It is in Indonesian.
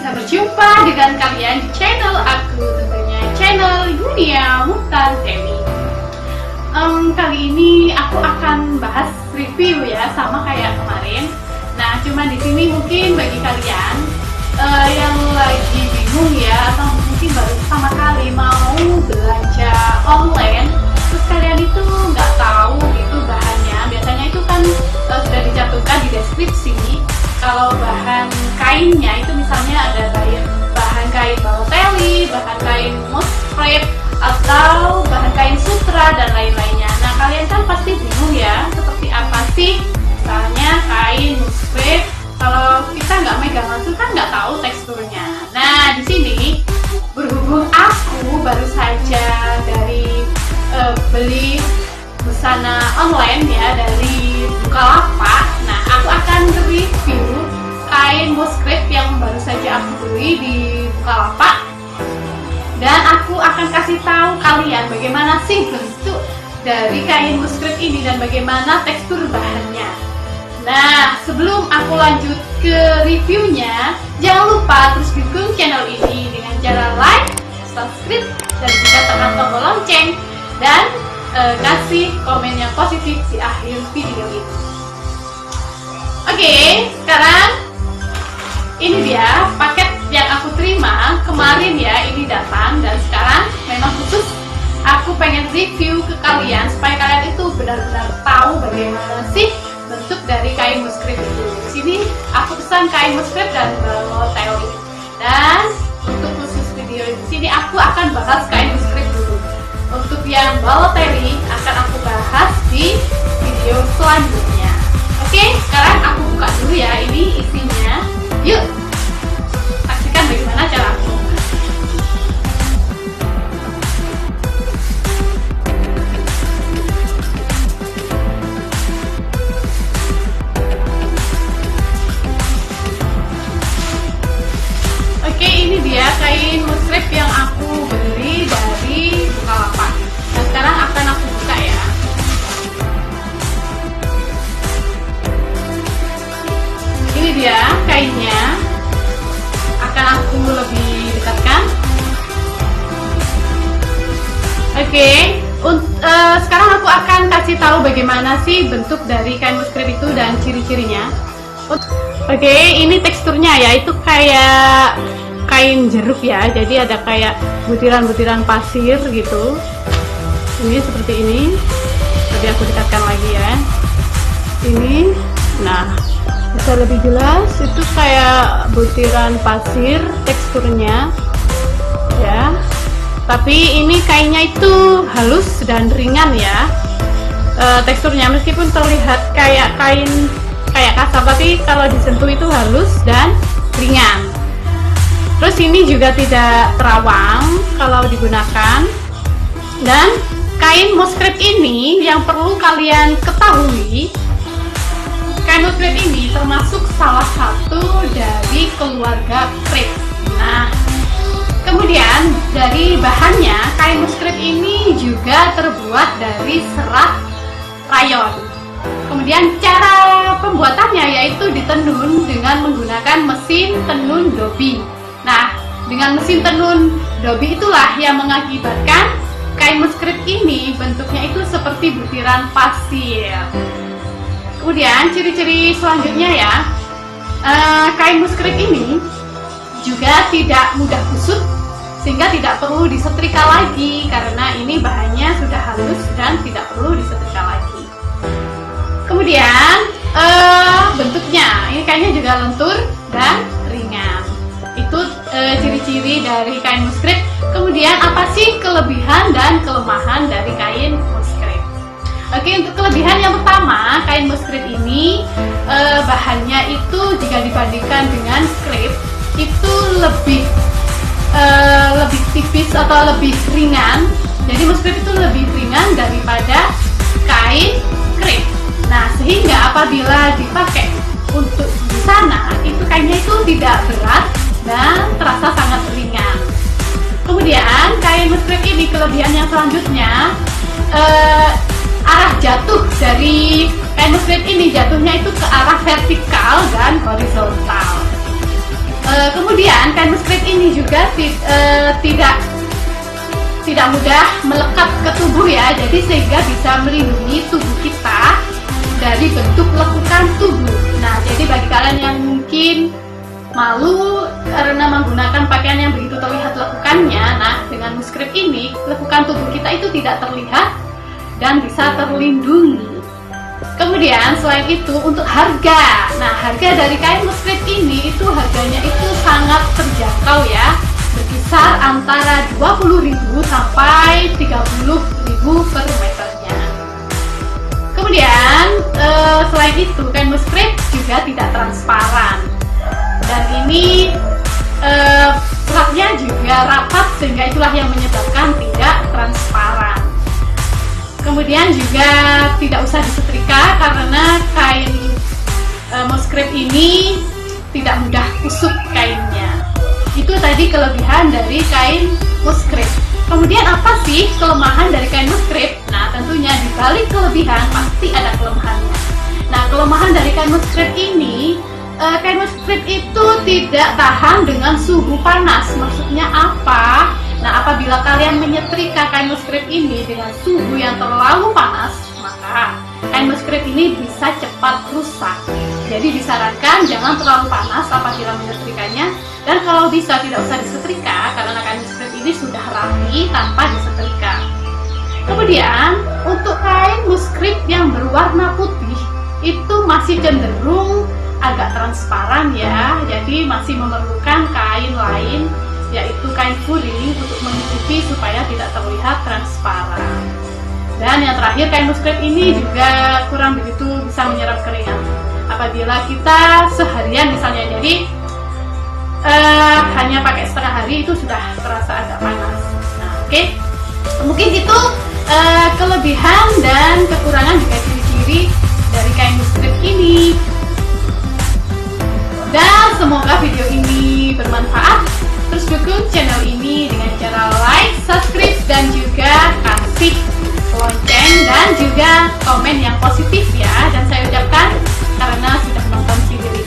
bisa berjumpa dengan kalian di channel aku, tentunya channel Yunia Mutan Temi. Kali ini aku akan bahas review ya, sama kayak kemarin. Nah, cuma di sini mungkin bagi kalian yang lagi bingung ya, atau mungkin baru pertama kali mau belanja online, terus kalian itu nggak tahu itu bahannya. Biasanya itu kan sudah dicantumkan di deskripsi. Kalau bahan kainnya itu misalnya ada bahan kain baoteli, bahan kain muskrep, atau bahan kain sutra dan lain-lainnya. Nah, kalian kan pasti bingung ya, seperti apa sih misalnya kain muskrep. Kalau kita nggak megang langsung kan nggak tahu teksturnya. Nah, di sini berhubung aku baru saja dari beli busana online ya dari Bukalapak. Nah, aku akan review kain muskrep yang baru saja aku beli di Bukalapak, dan aku akan kasih tahu kalian bagaimana sih bentuk dari kain muskrep ini dan bagaimana tekstur bahannya. Nah, sebelum aku lanjut ke reviewnya, jangan lupa terus dukung channel ini dengan cara like, subscribe, dan juga tekan tombol lonceng dan kasih komen yang positif di akhir video ini. Oke, sekarang ini dia paket yang aku terima kemarin ya, ini datang, dan sekarang memang khusus aku pengen review ke kalian supaya kalian itu benar-benar tahu bagaimana sih bentuk dari kain muskrep itu. Di sini aku pesan kain muskrep dan baoteli. Dan untuk khusus video di sini aku akan bahas kain muskrep dulu. Untuk yang baoteli akan aku bahas di video selanjutnya. Oke, sekarang aku buka dulu ya ini isinya. Yuk, saksikan bagaimana cara aku buka. Oke, ini dia kain muskrep yang aku beli dari Bukalapak. Nah, sekarang akan aku buka ya. Ini dia kainnya. Akan aku lebih dekatkan. Oke, sekarang aku akan kasih tahu bagaimana sih bentuk dari kain muskrep itu dan ciri-cirinya. Oke, ini teksturnya ya, itu kayak kain jeruk ya, jadi ada kayak butiran-butiran pasir gitu. Ini seperti ini. Tadi aku dekatkan lagi ya. Ini, nah bisa lebih jelas, itu kayak butiran pasir teksturnya ya. Tapi ini kainnya itu halus dan ringan ya. Teksturnya meskipun terlihat kayak kain kayak kasar, tapi kalau disentuh itu halus dan ringan. Terus ini juga tidak terawang kalau digunakan. Dan kain muskrep ini yang perlu kalian ketahui, kain muskrep ini termasuk salah satu dari keluarga krep. Nah, kemudian dari bahannya, kain muskrep ini juga terbuat dari serat rayon. Kemudian cara pembuatannya yaitu ditenun dengan menggunakan mesin tenun dobi. Nah, dengan mesin tenun dobi itulah yang mengakibatkan kain muskrep ini bentuknya itu seperti butiran pasir. Kemudian ciri-ciri selanjutnya ya, kain muskrep ini juga tidak mudah kusut, sehingga tidak perlu disetrika lagi karena ini bahannya sudah halus dan tidak perlu disetrika lagi. Kemudian bentuknya, ini kainnya juga lentur dan ringan. Itu ciri-ciri dari kain muskrep. Kemudian apa sih kelebihan dan kelemahan dari kain muskrep? Oke, untuk kelebihan yang pertama, kain muskrep ini bahannya itu jika dibandingkan dengan krep itu lebih tipis atau lebih ringan. Jadi muskrep itu lebih ringan daripada kain krep. Nah, sehingga apabila dipakai untuk busana, itu kainnya itu tidak berat dan terasa sangat ringan. Kemudian kain muskrep ini kelebihan yang selanjutnya, arah jatuh dari kain muskrep ini jatuhnya itu ke arah vertikal dan horizontal. Kemudian kain muskrip ini juga tidak mudah melekat ke tubuh ya, jadi sehingga bisa melindungi tubuh kita dari bentuk lekukan tubuh. Nah, jadi bagi kalian yang mungkin malu karena menggunakan pakaian yang begitu terlihat lekukannya, nah dengan muskrip ini lekukan tubuh kita itu tidak terlihat dan bisa terlindungi. Kemudian selain itu untuk harga, nah harga dari kain muskrip ini itu harganya itu sangat terjangkau ya, berkisar antara 20.000 sampai 30.000 per meternya. Kemudian selain itu kain muskrip juga tidak transparan, dan ini seratnya juga rapat sehingga itulah yang menyebabkan tidak transparan. Kemudian juga tidak usah disetrika karena kain muskrip ini tidak mudah kusut kainnya. Itu tadi kelebihan dari kain muskrip. Kemudian apa sih kelemahan dari kain muskrip? Nah, tentunya di balik kelebihan pasti ada kelemahannya. Nah, kelemahan dari kain muskrip ini, kain muskrip itu tidak tahan dengan suhu panas. Maksudnya apa? Nah, apabila kalian menyetrika kain muskrip ini dengan suhu yang terlalu panas, maka kain muskrip ini bisa cepat rusak. Jadi disarankan jangan terlalu panas apabila menyetrikanya, dan kalau bisa tidak usah disetrika karena kain muskrip ini sudah rapi tanpa disetrika. Kemudian untuk kain muskrip yang berwarna putih itu masih cenderung agak transparan ya, jadi masih memerlukan kain lain yaitu kain fuling untuk menutupi supaya tidak terlihat transparan. Dan yang terakhir, kain muskrip ini juga kurang begitu bisa menyerap keringat apabila kita seharian misalnya, jadi hanya pakai setengah hari itu sudah terasa agak panas. Nah, oke. Mungkin itu kelebihan dan kekurangan juga ciri-ciri dari kain muskrip ini. Dan semoga video ini bermanfaat. Terus dukung channel ini dengan cara like, subscribe, dan juga kasih lonceng dan juga komen yang positif ya. Dan saya ucapkan karena sudah menonton video ini.